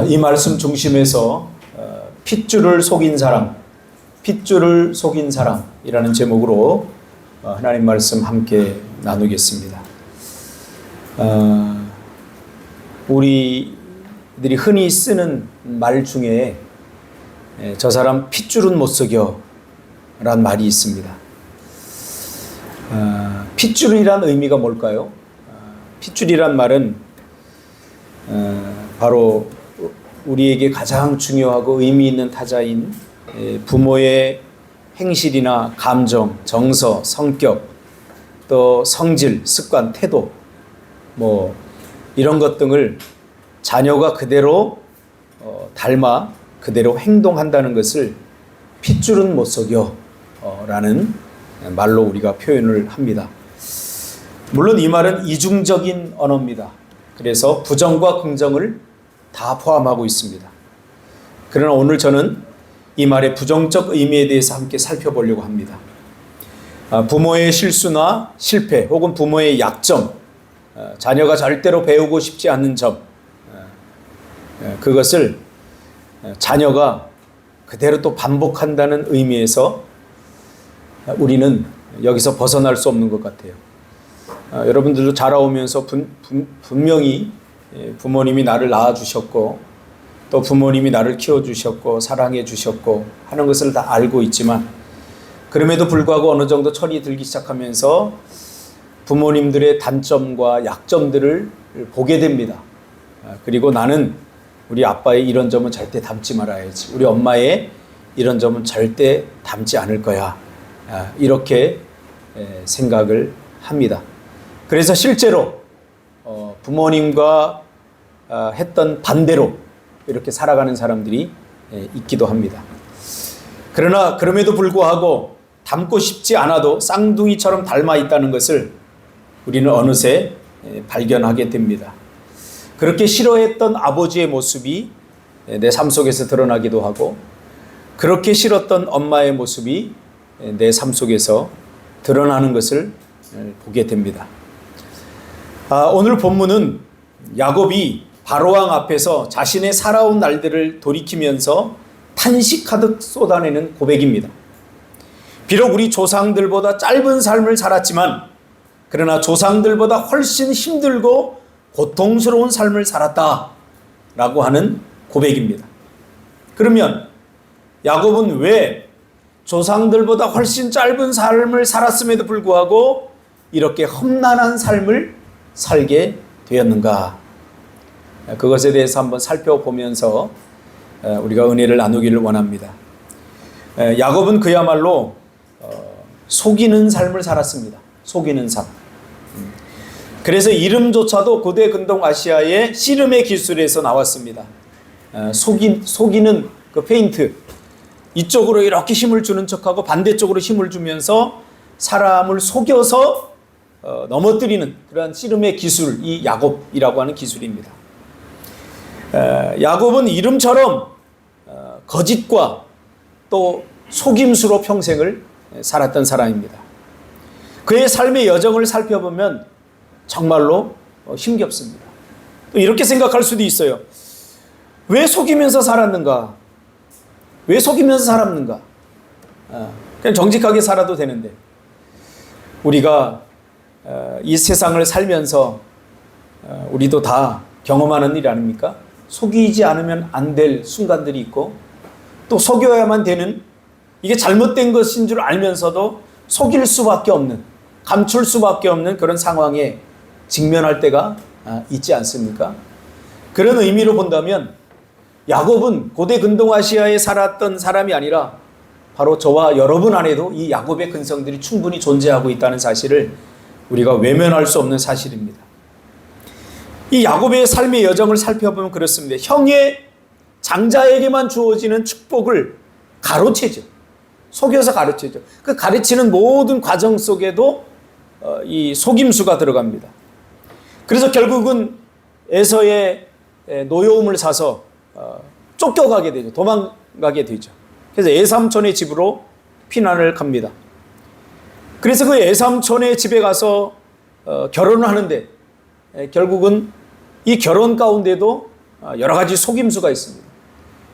이 말씀 중심에서 핏줄을 속인 사람, 핏줄을 속인 사람이라는 제목으로 하나님 말씀 함께 나누겠습니다. 우리들이 흔히 쓰는 말 중에 저 사람 핏줄은 못 속여 라는 말이 있습니다. 핏줄이란 의미가 뭘까요? 핏줄이란 말은 바로 우리에게 가장 중요하고 의미 있는 타자인 부모의 행실이나 감정, 정서, 성격, 또 성질, 습관, 태도 이런 것 등을 자녀가 그대로 닮아 그대로 행동한다는 것을 핏줄은 못 속여 라는 말로 우리가 표현을 합니다. 물론 이 말은 이중적인 언어입니다. 그래서 부정과 긍정을 다 포함하고 있습니다. 그러나 오늘 저는 이 말의 부정적 의미에 대해서 함께 살펴보려고 합니다. 부모의 실수나 실패 혹은 부모의 약점, 자녀가 절대로 배우고 싶지 않는 점, 그것을 자녀가 그대로 또 반복한다는 의미에서 우리는 여기서 벗어날 수 없는 것 같아요. 여러분들도 자라오면서 분명히 부모님이 나를 낳아주셨고 또 부모님이 나를 키워주셨고 사랑해 주셨고 하는 것을 다 알고 있지만 그럼에도 불구하고 어느 정도 철이 들기 시작하면서 부모님들의 단점과 약점들을 보게 됩니다. 그리고 나는 우리 아빠의 이런 점은 절대 닮지 말아야지, 우리 엄마의 이런 점은 절대 닮지 않을 거야, 이렇게 생각을 합니다. 그래서 실제로 부모님과 했던 반대로 이렇게 살아가는 사람들이 있기도 합니다. 그러나 그럼에도 불구하고 닮고 싶지 않아도 쌍둥이처럼 닮아 있다는 것을 우리는 어느새 발견하게 됩니다. 그렇게 싫어했던 아버지의 모습이 내 삶 속에서 드러나기도 하고 그렇게 싫었던 엄마의 모습이 내 삶 속에서 드러나는 것을 보게 됩니다. 오늘 본문은 야곱이 바로왕 앞에서 자신의 살아온 날들을 돌이키면서 탄식하듯 쏟아내는 고백입니다. 비록 우리 조상들보다 짧은 삶을 살았지만 그러나 조상들보다 훨씬 힘들고 고통스러운 삶을 살았다라고 하는 고백입니다. 그러면 야곱은 왜 조상들보다 훨씬 짧은 삶을 살았음에도 불구하고 이렇게 험난한 삶을 살게 되었는가? 그것에 대해서 한번 살펴보면서 우리가 은혜를 나누기를 원합니다. 야곱은 그야말로 속이는 삶을 살았습니다. 속이는 삶. 그래서 이름조차도 고대 근동 아시아의 씨름의 기술에서 나왔습니다. 속이는 그 페인트, 이쪽으로 이렇게 힘을 주는 척하고 반대쪽으로 힘을 주면서 사람을 속여서 넘어뜨리는 그러한 씨름의 기술이 야곱이라고 하는 기술입니다. 야곱은 이름처럼 거짓과 또 속임수로 평생을 살았던 사람입니다. 그의 삶의 여정을 살펴보면 정말로 힘겹습니다. 또 이렇게 생각할 수도 있어요. 왜 속이면서 살았는가? 왜 속이면서 살았는가? 그냥 정직하게 살아도 되는데 우리가 이 세상을 살면서 우리도 다 경험하는 일 아닙니까? 속이지 않으면 안 될 순간들이 있고 또 속여야만 되는, 이게 잘못된 것인 줄 알면서도 속일 수밖에 없는, 감출 수밖에 없는 그런 상황에 직면할 때가 있지 않습니까? 그런 의미로 본다면 야곱은 고대 근동아시아에 살았던 사람이 아니라 바로 저와 여러분 안에도 이 야곱의 근성들이 충분히 존재하고 있다는 사실을 우리가 외면할 수 없는 사실입니다. 이 야곱의 삶의 여정을 살펴보면 그렇습니다. 형의 장자에게만 주어지는 축복을 가로채죠. 속여서 가르치죠. 그 가르치는 모든 과정 속에도 이 속임수가 들어갑니다. 그래서 결국은 에서의 노여움을 사서 쫓겨가게 되죠. 도망가게 되죠. 그래서 애삼촌의 집으로 피난을 갑니다. 그래서 그 애삼촌의 집에 가서 결혼을 하는데 결국은 이 결혼 가운데도 여러 가지 속임수가 있습니다.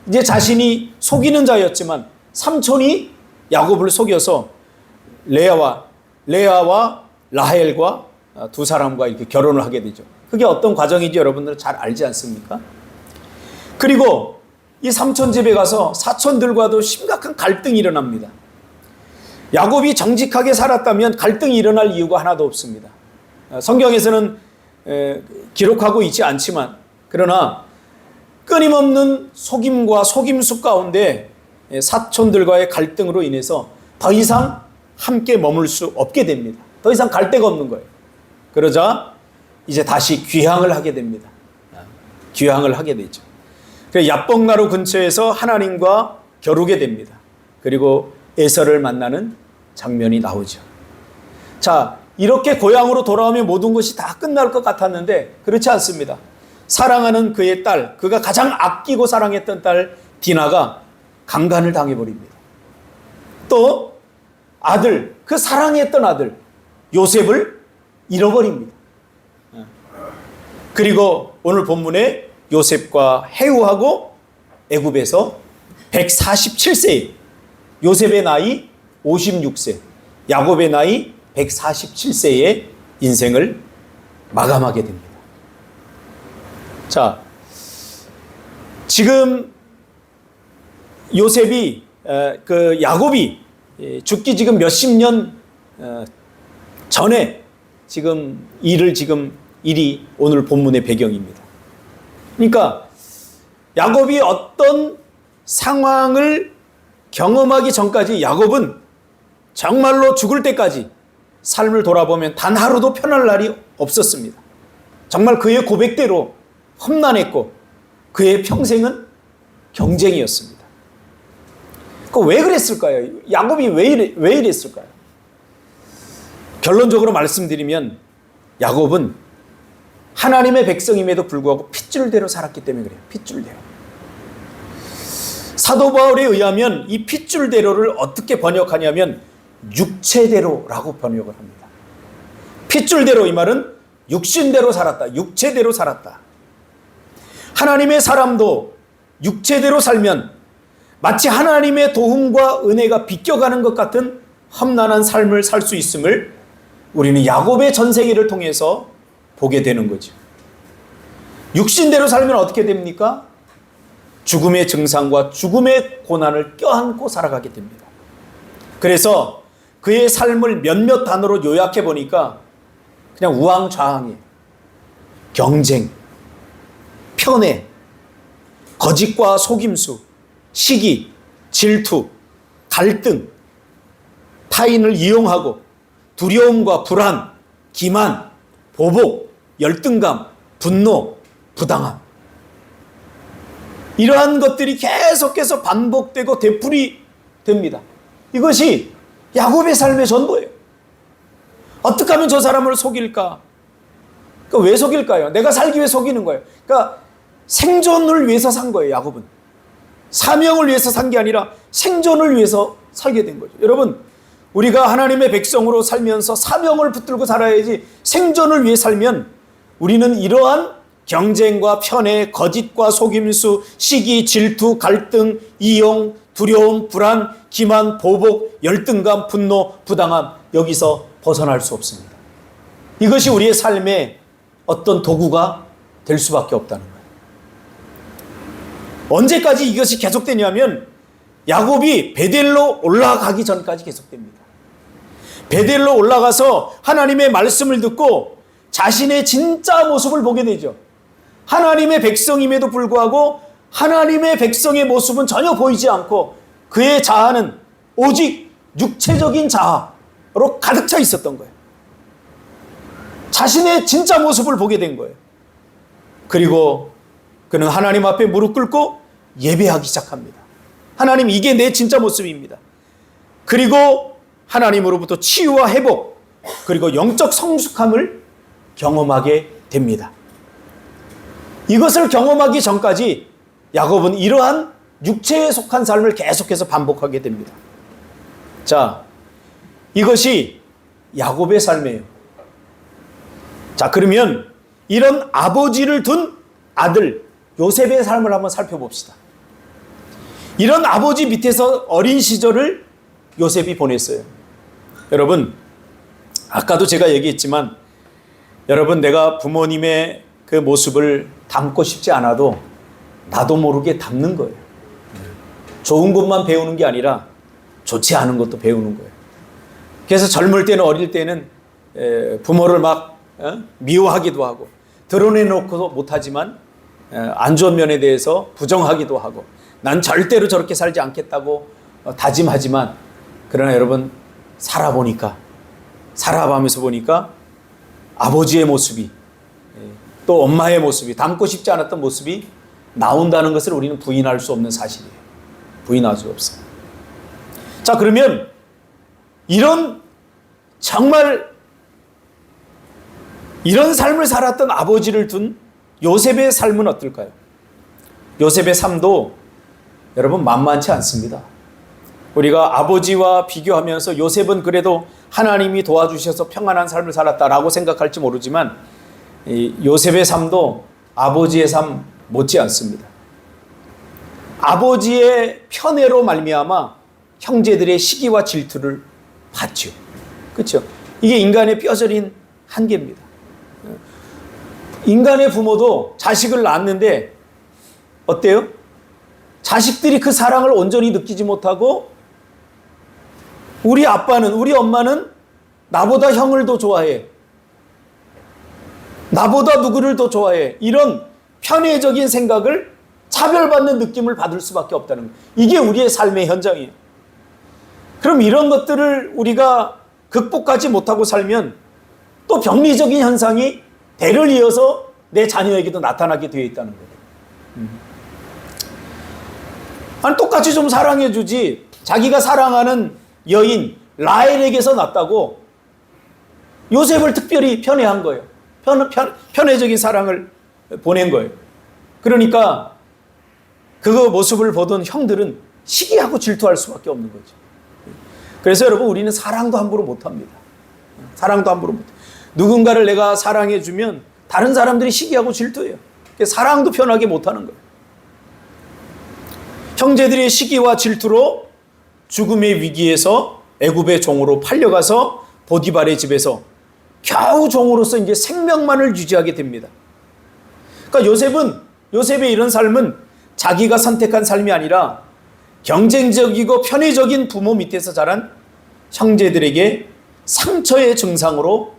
이제 자신이 속이는 자였지만 삼촌이 야곱을 속여서 레아와 라헬과 두 사람과 이렇게 결혼을 하게 되죠. 그게 어떤 과정인지 여러분들은 잘 알지 않습니까? 그리고 이 삼촌 집에 가서 사촌들과도 심각한 갈등이 일어납니다. 야곱이 정직하게 살았다면 갈등이 일어날 이유가 하나도 없습니다. 성경에서는 기록하고 있지 않지만 그러나 끊임없는 속임과 속임수 가운데 사촌들과의 갈등으로 인해서 더 이상 함께 머물 수 없게 됩니다. 더 이상 갈 데가 없는 거예요. 그러자 이제 다시 귀향을 하게 됩니다. 귀향을 하게 되죠. 야복나루 근처에서 하나님과 겨루게 됩니다. 그리고 에서를 만나는 장면이 나오죠. 자, 이렇게 고향으로 돌아오면 모든 것이 다 끝날 것 같았는데 그렇지 않습니다. 사랑하는 그의 딸, 그가 가장 아끼고 사랑했던 딸 디나가 강간을 당해버립니다. 또 아들, 그 사랑했던 아들 요셉을 잃어버립니다. 그리고 오늘 본문에 요셉과 해우하고 애굽에서 147세, 요셉의 나이 56세, 야곱의 나이 147세의 인생을 마감하게 됩니다. 자, 지금 요셉이 야곱이 죽기 지금 몇십 년 전에 지금 일이 오늘 본문의 배경입니다. 그러니까 야곱이 어떤 상황을 경험하기 전까지 야곱은 정말로 죽을 때까지 삶을 돌아보면 단 하루도 편할 날이 없었습니다. 정말 그의 고백대로 험난했고 그의 평생은 경쟁이었습니다. 왜 그랬을까요? 야곱이 왜 이랬을까요? 결론적으로 말씀드리면 야곱은 하나님의 백성임에도 불구하고 핏줄대로 살았기 때문에 그래요. 핏줄대로. 사도 바울에 의하면 이 핏줄대로를 어떻게 번역하냐면 육체대로라고 번역을 합니다. 핏줄대로 이 말은 육신대로 살았다. 육체대로 살았다. 하나님의 사람도 육체대로 살면 마치 하나님의 도움과 은혜가 비껴가는 것 같은 험난한 삶을 살 수 있음을 우리는 야곱의 전생애를 통해서 보게 되는 거죠. 육신대로 살면 어떻게 됩니까? 죽음의 증상과 죽음의 고난을 껴안고 살아가게 됩니다. 그래서 그의 삶을 몇몇 단어로 요약해 보니까 그냥 우왕좌왕이에요. 경쟁, 편애, 거짓과 속임수, 시기, 질투, 갈등, 타인을 이용하고 두려움과 불안, 기만, 보복, 열등감, 분노, 부당함. 이러한 것들이 계속해서 반복되고 되풀이 됩니다. 이것이 야곱의 삶의 전부예요. 어떻게 하면 저 사람을 속일까? 왜 속일까요? 내가 살기 위해 속이는 거예요. 그러니까 생존을 위해서 산 거예요, 야곱은. 사명을 위해서 산 게 아니라 생존을 위해서 살게 된 거죠. 여러분, 우리가 하나님의 백성으로 살면서 사명을 붙들고 살아야지 생존을 위해 살면 우리는 이러한 경쟁과 편애, 거짓과 속임수, 시기, 질투, 갈등, 이용, 두려움, 불안, 기만, 보복, 열등감, 분노, 부당함, 여기서 벗어날 수 없습니다. 이것이 우리의 삶의 어떤 도구가 될 수밖에 없다는 거예요. 언제까지 이것이 계속되냐면 야곱이 베델로 올라가기 전까지 계속됩니다. 베델로 올라가서 하나님의 말씀을 듣고 자신의 진짜 모습을 보게 되죠. 하나님의 백성임에도 불구하고 하나님의 백성의 모습은 전혀 보이지 않고 그의 자아는 오직 육체적인 자아로 가득 차 있었던 거예요. 자신의 진짜 모습을 보게 된 거예요. 그리고 그는 하나님 앞에 무릎 꿇고 예배하기 시작합니다. 하나님, 이게 내 진짜 모습입니다. 그리고 하나님으로부터 치유와 회복, 그리고 영적 성숙함을 경험하게 됩니다. 이것을 경험하기 전까지 야곱은 이러한 육체에 속한 삶을 계속해서 반복하게 됩니다. 자, 이것이 야곱의 삶이에요. 자, 그러면 이런 아버지를 둔 아들 요셉의 삶을 한번 살펴봅시다. 이런 아버지 밑에서 어린 시절을 요셉이 보냈어요. 여러분, 아까도 제가 얘기했지만 여러분, 내가 부모님의 그 모습을 닮고 싶지 않아도 나도 모르게 닮는 거예요. 좋은 것만 배우는 게 아니라 좋지 않은 것도 배우는 거예요. 그래서 젊을 때는, 어릴 때는 부모를 막 미워하기도 하고 드러내놓고도 못하지만 안 좋은 면에 대해서 부정하기도 하고 난 절대로 저렇게 살지 않겠다고 다짐하지만, 그러나 여러분, 살아가면서 보니까 아버지의 모습이, 또 엄마의 모습이, 닮고 싶지 않았던 모습이 나온다는 것을 우리는 부인할 수 없는 사실이에요. 부인할 수 없어요. 자, 그러면 이런 정말 이런 삶을 살았던 아버지를 둔 요셉의 삶은 어떨까요? 요셉의 삶도 여러분 만만치 않습니다. 우리가 아버지와 비교하면서 요셉은 그래도 하나님이 도와주셔서 평안한 삶을 살았다라고 생각할지 모르지만, 요셉의 삶도 아버지의 삶 못지 않습니다. 아버지의 편애로 말미암아 형제들의 시기와 질투를 받죠. 그렇죠? 이게 인간의 뼈저린 한계입니다. 인간의 부모도 자식을 낳았는데 어때요? 자식들이 그 사랑을 온전히 느끼지 못하고, 우리 아빠는, 우리 엄마는 나보다 형을 더 좋아해, 나보다 누구를 더 좋아해, 이런 편애적인 생각을, 차별받는 느낌을 받을 수밖에 없다는 거예요. 이게 우리의 삶의 현장이에요. 그럼 이런 것들을 우리가 극복하지 못하고 살면 또 병리적인 현상이 대를 이어서 내 자녀에게도 나타나게 되어 있다는 거예요. 아니, 똑같이 좀 사랑해 주지, 자기가 사랑하는 여인 라헬에게서 났다고 요셉을 특별히 편애한 거예요. 편애적인 사랑을 보낸 거예요. 그러니까 그 모습을 보던 형들은 시기하고 질투할 수밖에 없는 거죠. 그래서 여러분, 우리는 사랑도 함부로 못합니다. 사랑도 함부로 못해요. 누군가를 내가 사랑해 주면 다른 사람들이 시기하고 질투해요. 사랑도 편하게 못하는 거예요. 형제들의 시기와 질투로 죽음의 위기에서 애굽의 종으로 팔려가서 보디발의 집에서 겨우 종으로서 이제 생명만을 유지하게 됩니다. 그러니까 요셉의 이런 삶은 자기가 선택한 삶이 아니라 경쟁적이고 편의적인 부모 밑에서 자란 형제들에게 상처의 증상으로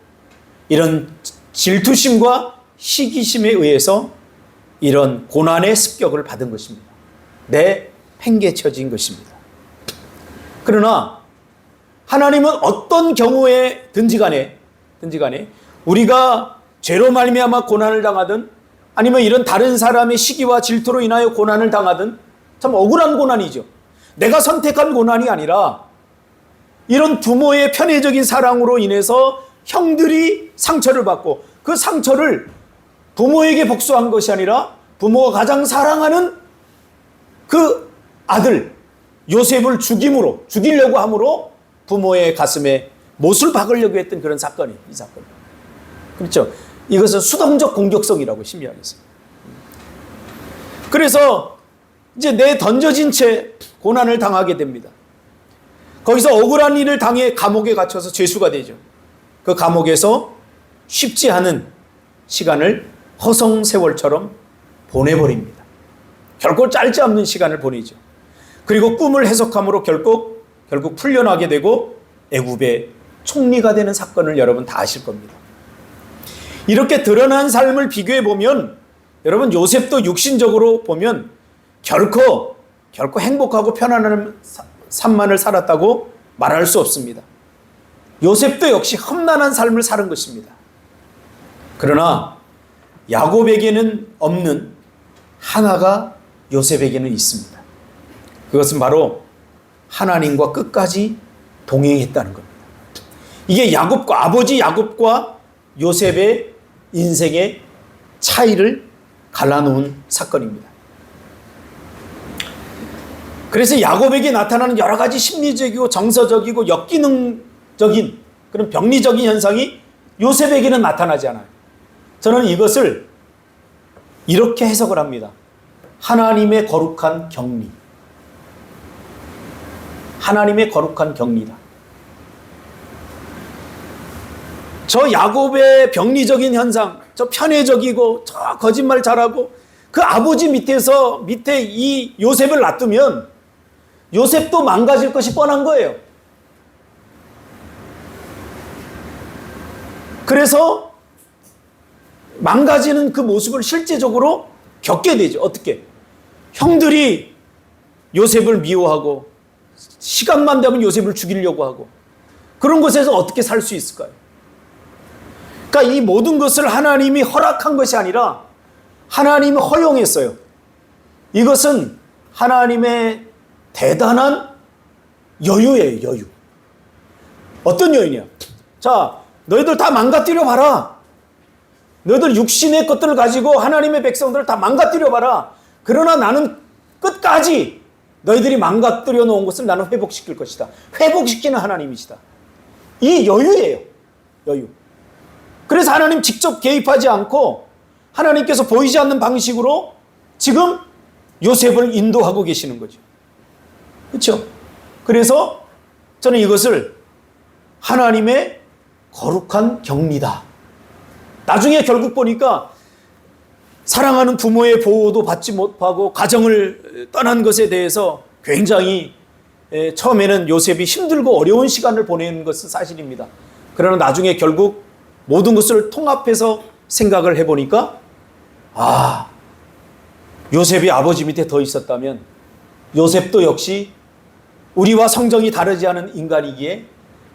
이런 질투심과 시기심에 의해서 이런 고난의 습격을 받은 것입니다. 팽개쳐진 것입니다. 그러나 하나님은 어떤 경우에든지 간에 우리가 죄로 말미암아 고난을 당하든 아니면 이런 다른 사람의 시기와 질투로 인하여 고난을 당하든, 참 억울한 고난이죠. 내가 선택한 고난이 아니라 이런 부모의 편애적인 사랑으로 인해서 형들이 상처를 받고, 그 상처를 부모에게 복수한 것이 아니라 부모가 가장 사랑하는 그 아들 요셉을 죽이려고 함으로 부모의 가슴에 못을 박으려고 했던 그런 사건이에요. 이 사건. 그렇죠? 이것은 수동적 공격성이라고 심리학에서. 그래서 이제 던져진 채 고난을 당하게 됩니다. 거기서 억울한 일을 당해 감옥에 갇혀서 죄수가 되죠. 그 감옥에서 쉽지 않은 시간을 허송세월처럼 보내버립니다. 결코 짧지 않는 시간을 보내죠. 그리고 꿈을 해석함으로 결국 풀려나게 되고 애굽의 총리가 되는 사건을 여러분 다 아실 겁니다. 이렇게 드러난 삶을 비교해 보면 여러분, 요셉도 육신적으로 보면 결코 행복하고 편안한 삶만을 살았다고 말할 수 없습니다. 요셉도 역시 험난한 삶을 사는 것입니다. 그러나 야곱에게는 없는 하나가 요셉에게는 있습니다. 그것은 바로 하나님과 끝까지 동행했다는 겁니다. 이게 아버지 야곱과 요셉의 인생의 차이를 갈라놓은 사건입니다. 그래서 야곱에게 나타나는 여러 가지 심리적이고 정서적이고 역기능적인 그런 병리적인 현상이 요셉에게는 나타나지 않아요. 저는 이것을 이렇게 해석을 합니다. 하나님의 거룩한 격리. 하나님의 거룩한 격리다. 저 야곱의 병리적인 현상, 저 편애적이고 저 거짓말 잘하고 그 아버지 밑에 이 요셉을 놔두면 요셉도 망가질 것이 뻔한 거예요. 그래서 망가지는 그 모습을 실제적으로 겪게 되죠. 어떻게? 형들이 요셉을 미워하고 시간만 되면 요셉을 죽이려고 하고 그런 곳에서 어떻게 살 수 있을까요? 그러니까 이 모든 것을 하나님이 허락한 것이 아니라 하나님이 허용했어요. 이것은 하나님의 대단한 여유예요. 여유. 어떤 여유냐? 자, 너희들 다 망가뜨려 봐라. 너희들 육신의 것들을 가지고 하나님의 백성들을 다 망가뜨려 봐라. 그러나 나는 끝까지 너희들이 망가뜨려 놓은 것을 나는 회복시킬 것이다. 회복시키는 하나님이시다. 이 여유예요. 여유. 그래서 하나님 직접 개입하지 않고 하나님께서 보이지 않는 방식으로 지금 요셉을 인도하고 계시는 거죠. 그렇죠? 그래서 저는 이것을 하나님의 거룩한 격리다. 나중에 결국 보니까 사랑하는 부모의 보호도 받지 못하고 가정을 떠난 것에 대해서 굉장히 처음에는 요셉이 힘들고 어려운 시간을 보내는 것은 사실입니다. 그러나 나중에 결국 모든 것을 통합해서 생각을 해보니까 요셉이 아버지 밑에 더 있었다면 요셉도 역시 우리와 성정이 다르지 않은 인간이기에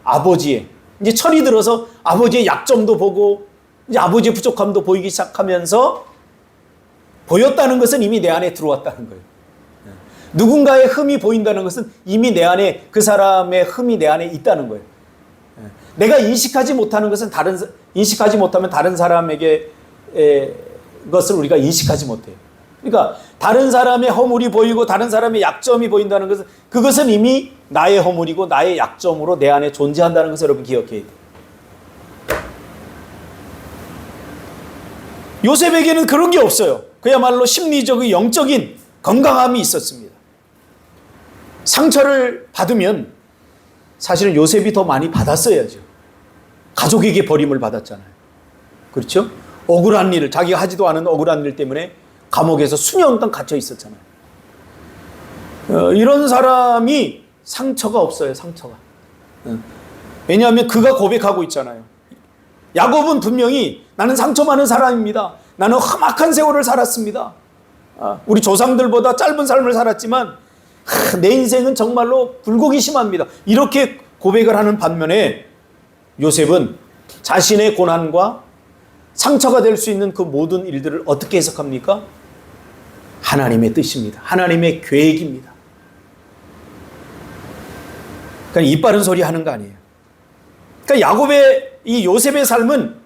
아버지의 이제 철이 들어서 아버지의 약점도 보고 이제 아버지의 부족함도 보이기 시작하면서 보였다는 것은 이미 내 안에 들어왔다는 거예요. 누군가의 흠이 보인다는 것은 이미 내 안에 그 사람의 흠이 내 안에 있다는 거예요. 내가 인식하지 못하는 것은 인식하지 못하면 다른 사람에게 것을 우리가 인식하지 못해요. 그러니까 다른 사람의 허물이 보이고 다른 사람의 약점이 보인다는 것은 그것은 이미 나의 허물이고 나의 약점으로 내 안에 존재한다는 것을 여러분 기억해야 돼요. 요셉에게는 그런 게 없어요. 그야말로 심리적인 영적인 건강함이 있었습니다. 상처를 받으면 사실은 요셉이 더 많이 받았어야죠. 가족에게 버림을 받았잖아요. 그렇죠? 억울한 일을 자기가 하지도 않은 억울한 일 때문에 감옥에서 수년간 갇혀 있었잖아요. 이런 사람이 상처가 없어요. 상처가. 왜냐하면 그가 고백하고 있잖아요. 야곱은 분명히 나는 상처 많은 사람입니다. 나는 험악한 세월을 살았습니다. 우리 조상들보다 짧은 삶을 살았지만 내 인생은 정말로 굴곡이 심합니다. 이렇게 고백을 하는 반면에 요셉은 자신의 고난과 상처가 될 수 있는 그 모든 일들을 어떻게 해석합니까? 하나님의 뜻입니다. 하나님의 계획입니다. 그러니까 입 바른 소리 하는 거 아니에요. 그러니까 야곱의 이 요셉의 삶은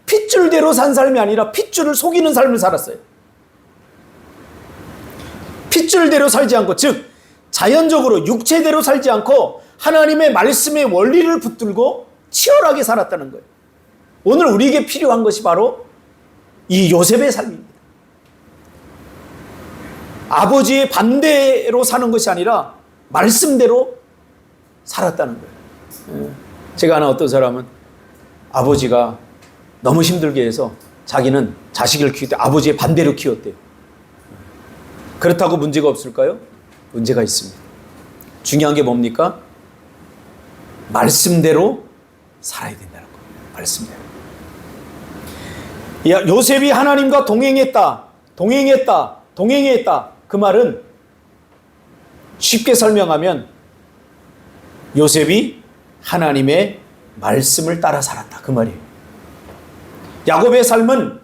핏줄대로 산 삶이 아니라 핏줄을 속이는 삶을 살았어요. 핏줄대로 살지 않고, 즉 자연적으로 육체대로 살지 않고 하나님의 말씀의 원리를 붙들고 치열하게 살았다는 거예요. 오늘 우리에게 필요한 것이 바로 이 요셉의 삶입니다. 아버지의 반대로 사는 것이 아니라 말씀대로 살았다는 거예요. 제가 아는 어떤 사람은 아버지가 너무 힘들게 해서 자기는 자식을 키울 때 아버지의 반대로 키웠대요. 그렇다고 문제가 없을까요? 문제가 있습니다. 중요한 게 뭡니까? 말씀대로 살아야 된다는 거예요. 말씀대로. 요셉이 하나님과 동행했다. 그 말은 쉽게 설명하면 요셉이 하나님의 말씀을 따라 살았다. 그 말이에요. 야곱의 삶은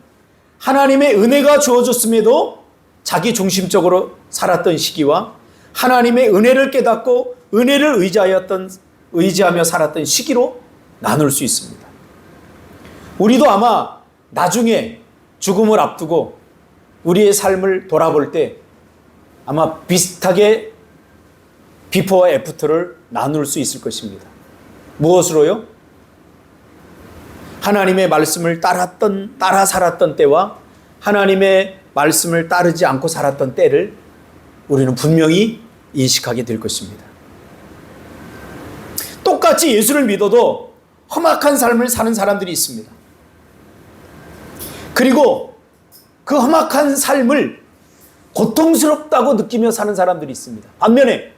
하나님의 은혜가 주어졌음에도 자기 중심적으로 살았던 시기와 하나님의 은혜를 깨닫고 은혜를 의지하며 살았던 시기로 나눌 수 있습니다. 우리도 아마 나중에 죽음을 앞두고 우리의 삶을 돌아볼 때 아마 비슷하게 비포와 애프터를 나눌 수 있을 것입니다. 무엇으로요? 하나님의 말씀을 따라 살았던 때와 하나님의 말씀을 따르지 않고 살았던 때를 우리는 분명히 인식하게 될 것입니다. 똑같이 예수를 믿어도 험악한 삶을 사는 사람들이 있습니다. 그리고 그 험악한 삶을 고통스럽다고 느끼며 사는 사람들이 있습니다. 반면에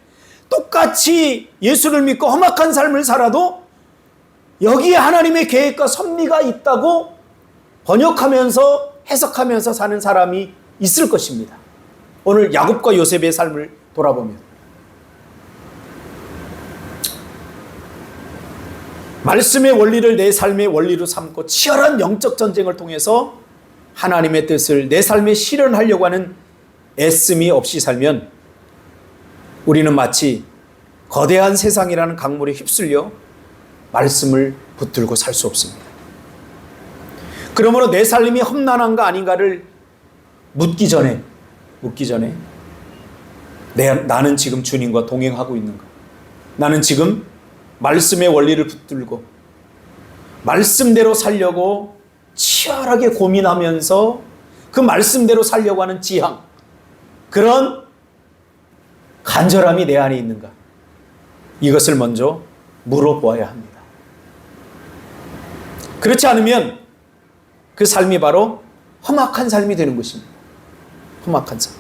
똑같이 예수를 믿고 험악한 삶을 살아도 여기에 하나님의 계획과 섭리가 있다고 번역하면서 해석하면서 사는 사람이 있을 것입니다. 오늘 야곱과 요셉의 삶을 돌아보면 말씀의 원리를 내 삶의 원리로 삼고 치열한 영적 전쟁을 통해서 하나님의 뜻을 내 삶에 실현하려고 하는 애씀이 없이 살면 우리는 마치 거대한 세상이라는 강물에 휩쓸려 말씀을 붙들고 살 수 없습니다. 그러므로 내 삶이 험난한가 아닌가를 묻기 전에 나는 지금 주님과 동행하고 있는가? 나는 지금 말씀의 원리를 붙들고 말씀대로 살려고 치열하게 고민하면서 그 말씀대로 살려고 하는 지향, 그런 간절함이 내 안에 있는가? 이것을 먼저 물어보아야 합니다. 그렇지 않으면 그 삶이 바로 험악한 삶이 되는 것입니다. 험악한 삶.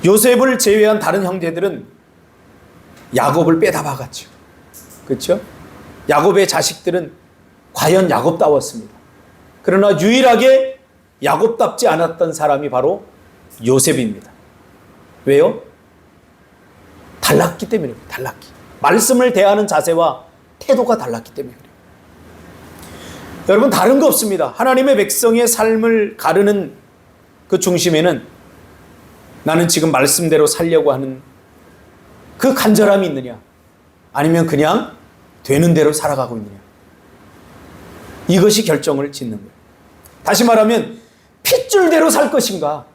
요셉을 제외한 다른 형제들은 야곱을 빼다 박았죠. 그렇죠? 야곱의 자식들은 과연 야곱다웠습니다. 그러나 유일하게 야곱답지 않았던 사람이 바로 요셉입니다. 왜요? 달랐기 때문입니다. 달랐기. 말씀을 대하는 자세와 태도가 달랐기 때문에 그래요. 여러분, 다른 거 없습니다. 하나님의 백성의 삶을 가르는 그 중심에는 나는 지금 말씀대로 살려고 하는 그 간절함이 있느냐, 아니면 그냥 되는 대로 살아가고 있느냐, 이것이 결정을 짓는 거예요. 다시 말하면 핏줄대로 살 것인가,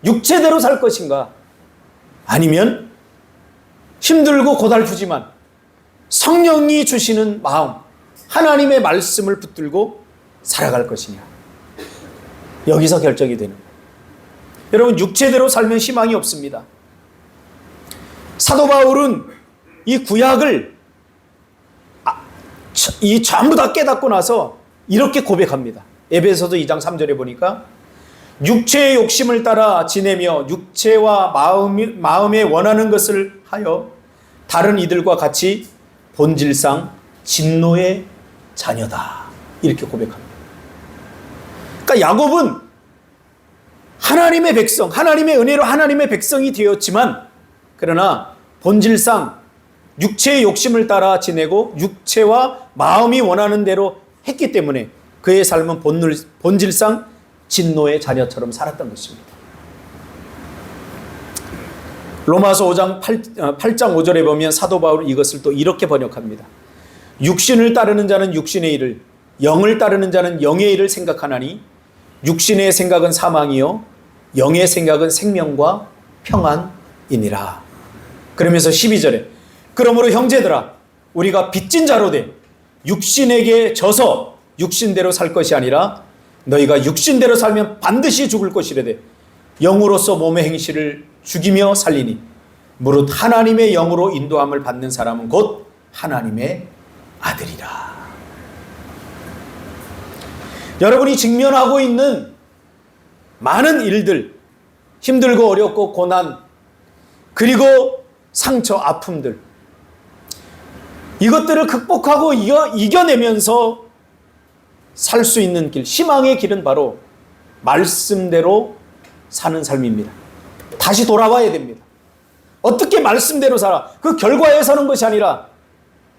육체대로 살 것인가, 아니면 힘들고 고달프지만 성령이 주시는 마음, 하나님의 말씀을 붙들고 살아갈 것이냐, 여기서 결정이 되는 거예요. 여러분, 육체대로 살면 희망이 없습니다. 사도 바울은 이 구약을 전부 다 깨닫고 나서 이렇게 고백합니다. 에베소서 2장 3절에 보니까 육체의 욕심을 따라 지내며 육체와 마음에 원하는 것을 하여 다른 이들과 같이 본질상 진노의 자녀다, 이렇게 고백합니다. 그러니까 야곱은 하나님의 백성, 하나님의 은혜로 하나님의 백성이 되었지만, 그러나 본질상 육체의 욕심을 따라 지내고 육체와 마음이 원하는 대로 했기 때문에 그의 삶은 본질상 진노의 자녀처럼 살았던 것입니다. 로마서 8장 5절에 보면 사도 바울은 이것을 또 이렇게 번역합니다. 육신을 따르는 자는 육신의 일을, 영을 따르는 자는 영의 일을 생각하나니 육신의 생각은 사망이요 영의 생각은 생명과 평안이니라. 그러면서 12절에 그러므로 형제들아, 우리가 빚진 자로 돼 육신에게 져서 육신대로 살 것이 아니라 너희가 육신대로 살면 반드시 죽을 것이라되 영으로서 몸의 행실을 죽이며 살리니 무릇 하나님의 영으로 인도함을 받는 사람은 곧 하나님의 아들이라. 여러분이 직면하고 있는 많은 일들, 힘들고 어렵고 고난, 그리고 상처, 아픔들, 이것들을 극복하고 이겨내면서 살 수 있는 길, 희망의 길은 바로 말씀대로 사는 삶입니다. 다시 돌아와야 됩니다. 어떻게 말씀대로 살아? 그 결과에 서는 것이 아니라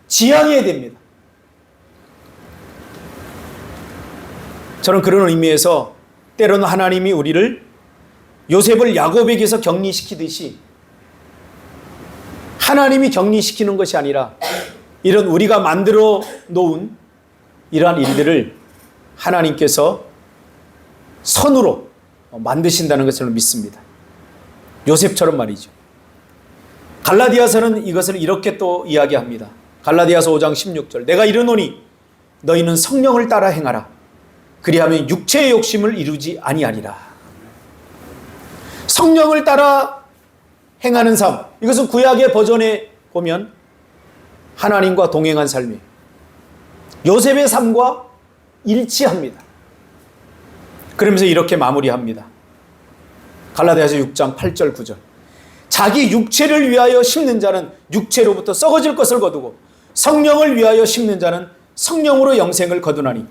지향해야 됩니다. 저는 그런 의미에서 때로는 하나님이 우리를 요셉을 야곱에게서 격리시키듯이 하나님이 격리시키는 것이 아니라 이런 우리가 만들어 놓은 이러한 일들을 하나님께서 선으로 만드신다는 것을 믿습니다. 요셉처럼 말이죠. 갈라디아서는 이것을 이렇게 또 이야기합니다. 갈라디아서 5장 16절, 내가 이르노니 너희는 성령을 따라 행하라. 그리하면 육체의 욕심을 이루지 아니하리라. 성령을 따라 행하는 삶. 이것은 구약의 버전에 보면 하나님과 동행한 삶이에요. 요셉의 삶과 일치합니다. 그러면서 이렇게 마무리합니다. 갈라디아서 6장 8절 9절. 자기 육체를 위하여 심는 자는 육체로부터 썩어질 것을 거두고 성령을 위하여 심는 자는 성령으로 영생을 거두나니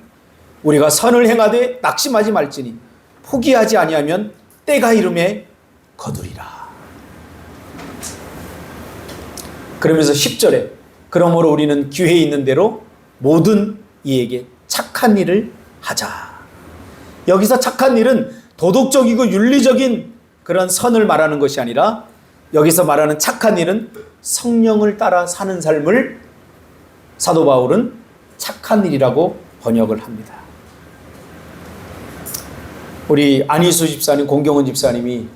우리가 선을 행하되 낙심하지 말지니 포기하지 아니하면 때가 이름에 거두리라. 그러면서 10절에 그러므로 우리는 기회에 있는 대로 모든 이에게 착한 일을 하자. 여기서 착한 일은 도덕적이고 윤리적인 그런 선을 말하는 것이 아니라 여기서 말하는 착한 일은 성령을 따라 사는 삶을 사도 바울은 착한 일이라고 번역을 합니다. 우리 안희수 집사님, 공경원 집사님이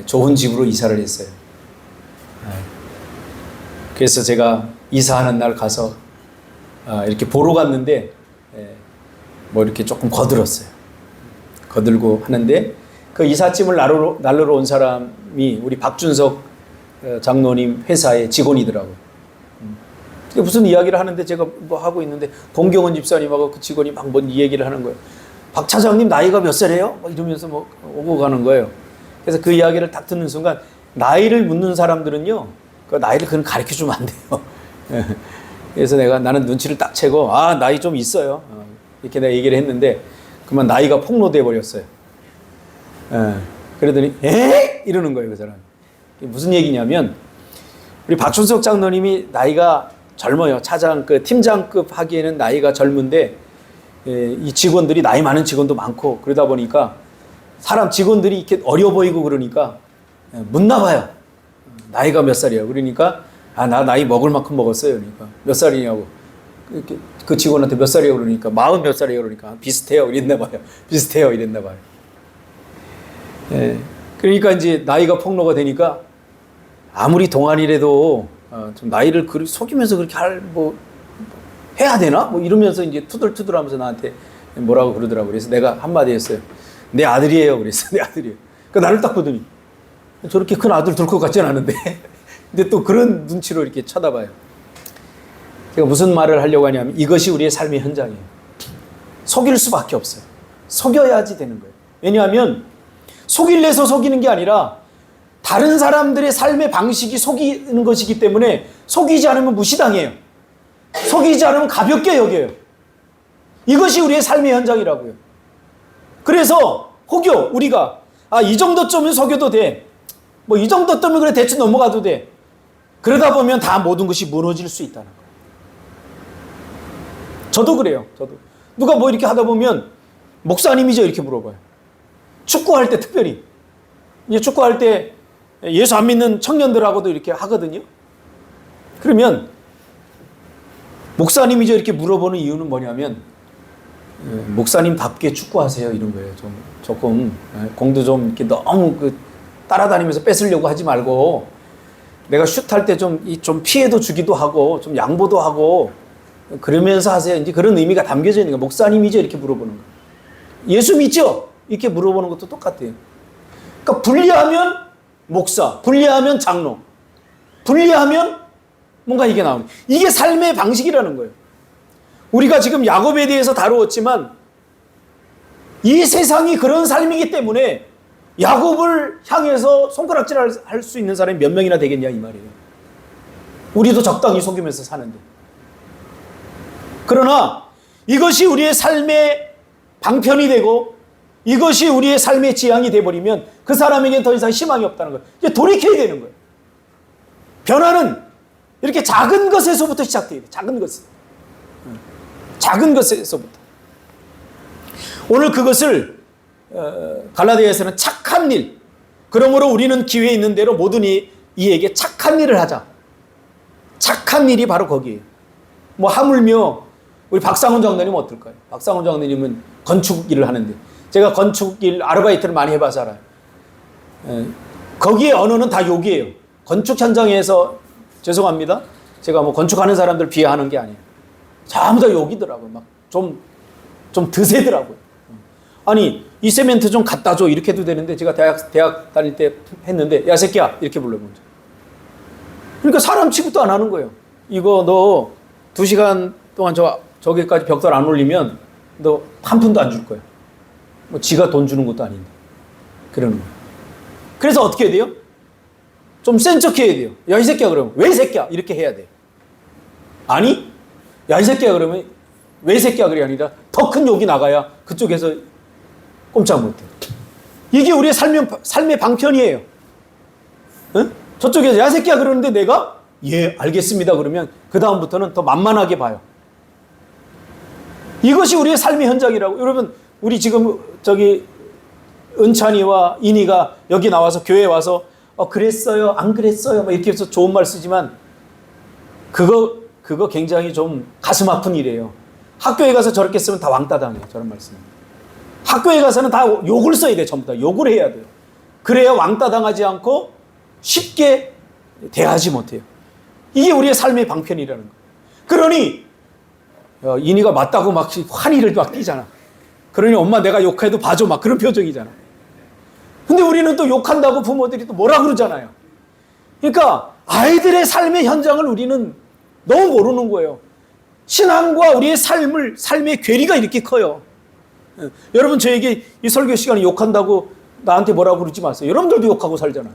좋은 집으로 이사를 했어요. 그래서 제가 이사하는 날 가서 이렇게 보러 갔는데 뭐 이렇게 조금 거들었어요. 거들고 하는데 그 이삿짐을 나르러 온 사람이 우리 박준석 장로님 회사의 직원이더라고요. 무슨 이야기를 하는데 제가 뭐 하고 있는데 동경원 집사님하고 그 직원이 막 뭔 얘기를 하는 거예요. 박 차장님 나이가 몇 살이에요? 뭐 이러면서 뭐 오고 가는 거예요. 그래서 그 이야기를 딱 듣는 순간 나이를 묻는 사람들은요, 그 나이를 그냥 가르쳐 주면 안 돼요. 그래서 나는 눈치를 딱 채고 나이 좀 있어요. 이렇게 내가 얘기를 했는데 그만 나이가 폭로돼 버렸어요. 그러더니 이러는 거예요, 그 사람. 무슨 얘기냐면 우리 박준석 장로님이 나이가 젊어요. 차장 그 팀장급 하기에는 나이가 젊은데 이 직원들이 나이 많은 직원도 많고 그러다 보니까 사람 직원들이 이렇게 어려 보이고 그러니까 묻나 봐요. 나이가 몇 살이에요? 그러니까 나 나이 먹을 만큼 먹었어요. 그러니까 몇 살이냐고. 그 직원한테 몇 살이에요? 그러니까 40 몇 살이에요? 그러니까 비슷해요. 이랬나 봐요. 비슷해요. 이랬나 봐요. 그러니까 이제 나이가 폭로가 되니까 아무리 동안이라도 좀 나이를 속이면서 그렇게 해야 되나? 뭐 이러면서 이제 투덜투덜하면서 나한테 뭐라고 그러더라고요. 그래서 내가 한마디 했어요. 내 아들이에요. 그랬어. 내 아들이에요. 그러니까 나를 딱 보더니 저렇게 큰 아들 둘 것 같지는 않은데 근데 또 그런 눈치로 이렇게 쳐다봐요. 제가 무슨 말을 하려고 하냐면 이것이 우리의 삶의 현장이에요. 속일 수밖에 없어요. 속여야지 되는 거예요. 왜냐하면 속일래서 속이는 게 아니라 다른 사람들의 삶의 방식이 속이는 것이기 때문에 속이지 않으면 무시당해요. 속이지 않으면 가볍게 여겨요. 이것이 우리의 삶의 현장이라고요. 그래서 혹여 우리가 이 정도쯤은 속여도 돼. 뭐 이 정도쯤은 그래 대충 넘어가도 돼. 그러다 보면 다 모든 것이 무너질 수 있다는 거예요. 저도 그래요. 저도. 누가 뭐 이렇게 하다 보면 목사님이죠 이렇게 물어봐요. 축구할 때 특별히. 이제 축구할 때 예수 안 믿는 청년들하고도 이렇게 하거든요. 그러면 목사님이죠 이렇게 물어보는 이유는 뭐냐면 목사님답게 축구하세요 이런 거예요. 조금 공도 좀 이렇게 너무 따라다니면서 뺏으려고 하지 말고 내가 슛할 때 좀 피해도 주기도 하고 좀 양보도 하고 그러면서 하세요. 이제 그런 의미가 담겨져 있는 거예요. 목사님이죠 이렇게 물어보는 거예요. 예수 믿죠? 이렇게 물어보는 것도 똑같아요. 그러니까 분리하면 목사, 분리하면 장로, 분리하면 뭔가 이게 나오는 이게 삶의 방식이라는 거예요. 우리가 지금 야곱에 대해서 다루었지만 이 세상이 그런 삶이기 때문에 야곱을 향해서 손가락질할 수 있는 사람이 몇 명이나 되겠냐 이 말이에요. 우리도 적당히 속이면서 사는데. 그러나 이것이 우리의 삶의 방편이 되고 이것이 우리의 삶의 지향이 되어버리면 그 사람에게는 더 이상 희망이 없다는 거예요. 이제 돌이켜야 되는 거예요. 변화는 이렇게 작은 것에서부터 시작돼야 돼요. 작은 것. 작은 것에서부터. 오늘 그것을 갈라디아에서는 착한 일. 그러므로 우리는 기회에 있는 대로 모든 이에게 착한 일을 하자. 착한 일이 바로 거기에요. 뭐 하물며 우리 박상훈 장로님은 어떨까요? 박상훈 장로님은 건축 일을 하는데 제가 건축 일 아르바이트를 많이 해봐서 알아요. 거기에 언어는 다 욕이에요. 건축 현장에서 죄송합니다. 제가 뭐 건축하는 사람들 비하하는 게 아니에요. 전부 다 욕이더라고요. 막 좀 드세더라고요. 아니 이 세멘트 좀 갖다 줘. 이렇게 해도 되는데 제가 대학 다닐 때 했는데 야 새끼야 이렇게 불러요. 먼저. 그러니까 사람 취급도 안 하는 거예요. 이거 너 2시간 동안 저기까지 벽돌 안 올리면 너 한 푼도 안 줄 거야. 뭐 지가 돈 주는 것도 아닌데. 그러는 거예요. 그래서 어떻게 해야 돼요? 좀 센 척 해야 돼요. 야 이 새끼야 그러면 왜 이 새끼야 이렇게 해야 돼. 아니 야 이 새끼야 그러면 왜 이 새끼야 그게 아니라 더 큰 욕이 나가야 그쪽에서 꼼짝 못해. 이게 우리의 삶의 방편이에요. 응? 저쪽에서 야 새끼야 그러는데 내가 예 알겠습니다 그러면 그 다음부터는 더 만만하게 봐요. 이것이 우리의 삶의 현장이라고. 여러분 우리 지금 은찬이와 인이가 여기 나와서 교회에 와서 그랬어요 안 그랬어요 막 이렇게 해서 좋은 말 쓰지만 그거 굉장히 좀 가슴 아픈 일이에요. 학교에 가서 저렇게 쓰면 다 왕따 당해요. 저런 말씀. 학교에 가서는 다 욕을 써야 돼. 전부 다 욕을 해야 돼요. 그래야 왕따 당하지 않고 쉽게 대하지 못해요. 이게 우리의 삶의 방편이라는 거예요. 그러니 인이가 맞다고 막 환희를 막 띠잖아. 그러니 엄마 내가 욕해도 봐줘 막 그런 표정이잖아. 근데 우리는 또 욕한다고 부모들이 또 뭐라 그러잖아요. 그러니까 아이들의 삶의 현장을 우리는 너무 모르는 거예요. 신앙과 우리의 삶의 괴리가 이렇게 커요. 여러분 저에게 이 설교 시간에 욕한다고 나한테 뭐라고 그러지 마세요. 여러분들도 욕하고 살잖아요.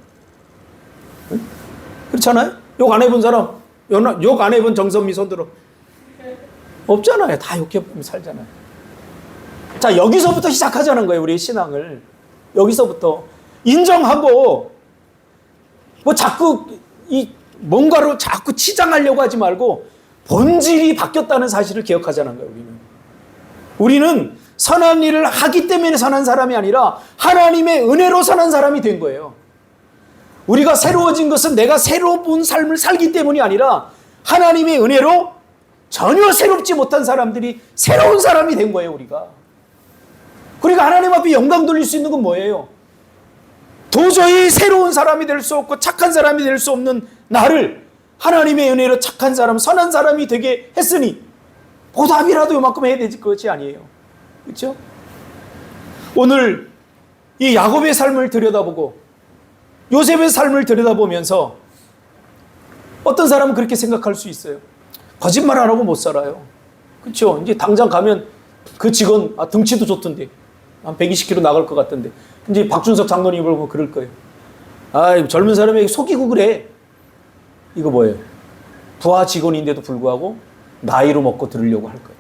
그렇잖아요? 욕 안 해본 사람, 욕 안 해본 정선미 손 들어. 없잖아요. 다 욕해보면 살잖아요. 자, 여기서부터 시작하자는 거예요. 우리의 신앙을. 여기서부터 인정하고 뭐 자꾸 뭔가로 자꾸 치장하려고 하지 말고 본질이 바뀌었다는 사실을 기억하자는 거예요. 우리는 선한 일을 하기 때문에 선한 사람이 아니라 하나님의 은혜로 선한 사람이 된 거예요. 우리가 새로워진 것은 내가 새로운 삶을 살기 때문이 아니라 하나님의 은혜로 전혀 새롭지 못한 사람들이 새로운 사람이 된 거예요. 우리가 하나님 앞에 영광 돌릴 수 있는 건 뭐예요? 도저히 새로운 사람이 될 수 없고 착한 사람이 될 수 없는 나를 하나님의 은혜로 착한 사람, 선한 사람이 되게 했으니 보답이라도 요만큼 해야 되지 그것이 아니에요. 그렇죠? 오늘 이 야곱의 삶을 들여다보고 요셉의 삶을 들여다보면서 어떤 사람은 그렇게 생각할 수 있어요. 거짓말 안 하고 못 살아요. 그렇죠? 이제 당장 가면 그 직원 등치도 좋던데 한 120kg 나갈 것 같던데 이제 박준석 장로님 보고 그럴 거예요. 젊은 사람에게 속이고 그래. 이거 뭐예요? 부하 직원인데도 불구하고 나이로 먹고 들으려고 할 거예요.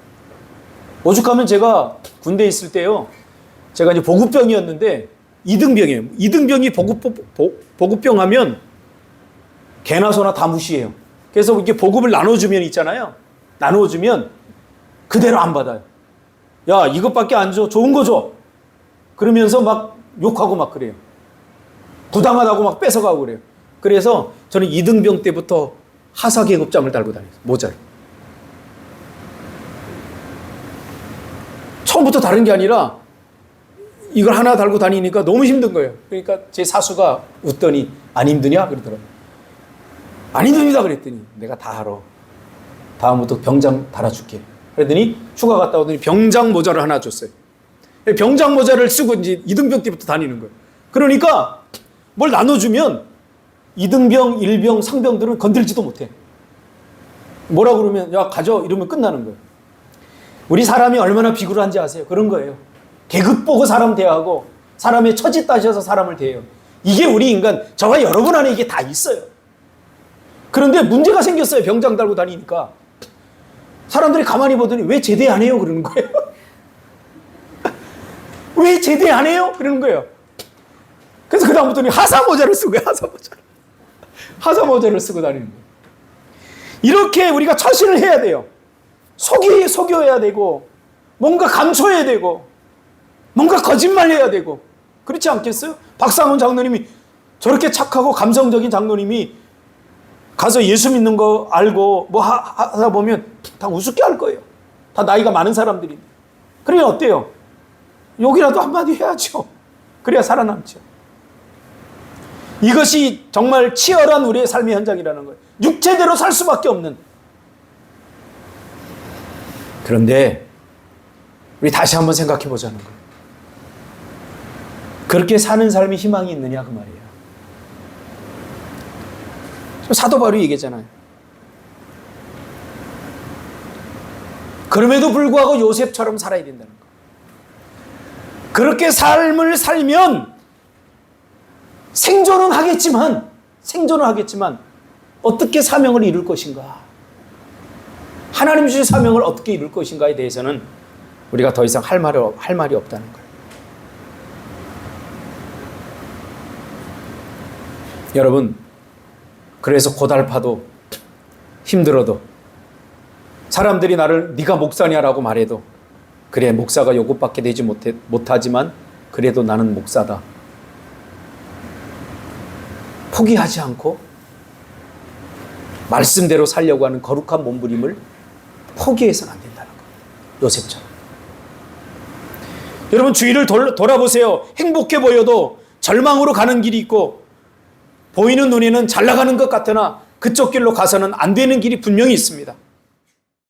오죽하면 제가 군대에 있을 때요. 제가 이제 보급병이었는데 2등병이에요. 2등병이 보급병 하면 개나 소나 다 무시해요. 그래서 이렇게 보급을 나눠주면 있잖아요. 나눠주면 그대로 안 받아요. 야, 이것밖에 안 줘. 좋은 거 줘. 그러면서 막 욕하고 막 그래요. 부당하다고 막 뺏어가고 그래요. 그래서 저는 2등병 때부터 하사계급장을 달고 다녔어요. 모자를. 처음부터 다른 게 아니라 이걸 하나 달고 다니니까 너무 힘든 거예요. 그러니까 제 사수가 웃더니 안 힘드냐? 그러더라고요. 안 힘듭니다. 그랬더니 내가 다 알아. 다음부터 병장 달아줄게. 그랬더니 휴가 갔다 오더니 병장 모자를 하나 줬어요. 병장 모자를 쓰고 이제 2등병 때부터 다니는 거예요. 그러니까 뭘 나눠주면 2등병, 1병, 상병들은 건들지도 못해. 뭐라 그러면 야 가져 이러면 끝나는 거예요. 우리 사람이 얼마나 비굴한지 아세요? 그런 거예요. 계급 보고 사람 대하고 사람의 처지 따져서 사람을 대해요. 이게 우리 인간, 저와 여러분 안에 이게 다 있어요. 그런데 문제가 생겼어요. 병장 달고 다니니까. 사람들이 가만히 보더니 왜 제대 안 해요? 그러는 거예요. 왜 제대 안 해요? 그러는 거예요. 그래서 그 다음부터는 하사 모자를 쓰고 하사 모자를 쓰고 다니는 거예요. 이렇게 우리가 처신을 해야 돼요. 속여야 되고 뭔가 감춰야 되고 뭔가 거짓말해야 되고 그렇지 않겠어요? 박상훈 장로님이 저렇게 착하고 감성적인 장로님이 가서 예수 믿는 거 알고 뭐 하다 보면 다 우습게 할 거예요. 다 나이가 많은 사람들인데. 그러면 어때요? 욕이라도 한마디 해야죠. 그래야 살아남죠. 이것이 정말 치열한 우리의 삶의 현장이라는 거예요. 육체대로 살 수밖에 없는. 그런데 우리 다시 한번 생각해 보자는 거예요. 그렇게 사는 삶이 희망이 있느냐 그 말이에요. 사도 바울이 얘기했잖아요. 그럼에도 불구하고 요셉처럼 살아야 된다는 거. 그렇게 삶을 살면 생존은 하겠지만 어떻게 사명을 이룰 것인가? 하나님 주신 사명을 어떻게 이룰 것인가에 대해서는 우리가 더 이상 할 말이 없다는 거예요. 여러분, 그래서 고달파도 힘들어도 사람들이 나를 네가 목사냐라고 말해도 그래, 목사가 요것밖에 되지 못하지만 그래도 나는 목사다. 포기하지 않고 말씀대로 살려고 하는 거룩한 몸부림을 포기해서는 안 된다는 거예요. 요셉처럼. 여러분, 주위를 돌아보세요. 행복해 보여도 절망으로 가는 길이 있고 보이는 눈에는 잘 나가는 것 같으나 그쪽 길로 가서는 안 되는 길이 분명히 있습니다.